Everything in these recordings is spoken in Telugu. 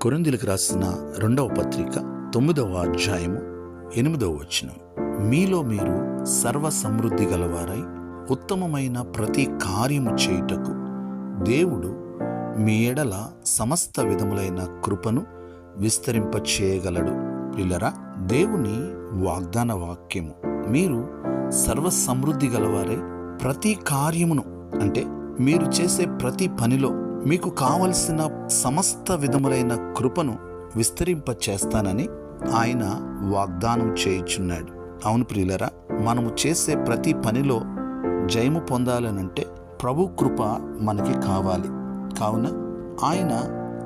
కొరింథీయులకు రాసిన 2వ పత్రిక 9వ అధ్యాయము 8వ వచనం. మీలో మీరు సర్వ సమృద్ధి గలవారై ఉత్తమమైన ప్రతి కార్యము చేయుటకు దేవుడు మీ ఎడల సమస్త విధములైన కృపను విస్తరింపచేయగలడు. పిల్లరా, దేవుని వాగ్దాన వాక్యము, మీరు సర్వ సమృద్ధి గలవారై ప్రతి కార్యమును, అంటే మీరు చేసే ప్రతి పనిలో మీకు కావలసిన సమస్త విధములైన కృపను విస్తరింపచేస్తానని ఆయన వాగ్దానం చేయుచున్నాడు. అవును ప్రియులరా, మనము చేసే ప్రతి పనిలో జయము పొందాలనంటే ప్రభు కృప మనకి కావాలి. కావున ఆయన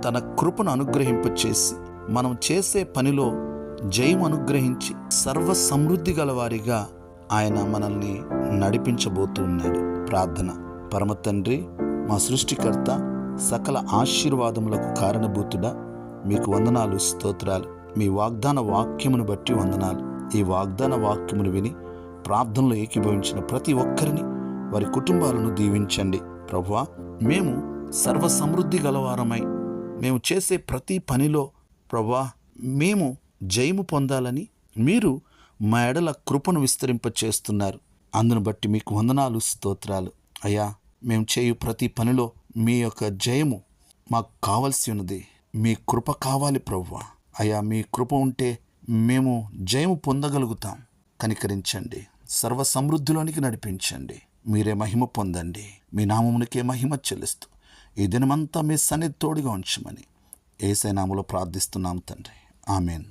తన కృపను అనుగ్రహింపచేసి మనం చేసే పనిలో జయము అనుగ్రహించి సర్వ సమృద్ధి గలవారిగా ఆయన మనల్ని నడిపించబోతున్నాడు. ప్రార్థన. పరమ తండ్రి, మా సృష్టికర్త, సకల ఆశీర్వాదములకు కారణభూతుడా, మీకు వందనాలు, స్తోత్రాలు. మీ వాగ్దాన వాక్యమును బట్టి వందనాలు. ఈ వాగ్దాన వాక్యమును విని ప్రార్థనలో ఏకీభవించిన ప్రతి ఒక్కరిని, వారి కుటుంబాలను దీవించండి. ప్రభువా, మేము సర్వ సమృద్ధి గలవారమై మేము చేసే ప్రతి పనిలో ప్రభువా మేము జయము పొందాలని మీరు మా ఎడల కృపను విస్తరింపచేస్తున్నారు. అందును బట్టి మీకు వందనాలు, స్తోత్రాలు. అయ్యా, మేము చేయు ప్రతి పనిలో మీ యొక్క జయము మాకు కావలసి ఉన్నది. మీ కృప కావాలి ప్రభువా. అయ్యా, మీ కృప ఉంటే మేము జయము పొందగలుగుతాం. కనికరించండి, సర్వ సమృద్ధిలోనికి నడిపించండి. మీరే మహిమ పొందండి. మీ నామమునికే మహిమ చెల్లిస్తూ ఈ దినమంతా మీ సన్నిధి తోడుగా ఉంచమని యేసయ్య నామములో ప్రార్థిస్తున్నాం తండ్రి. ఆమేన్.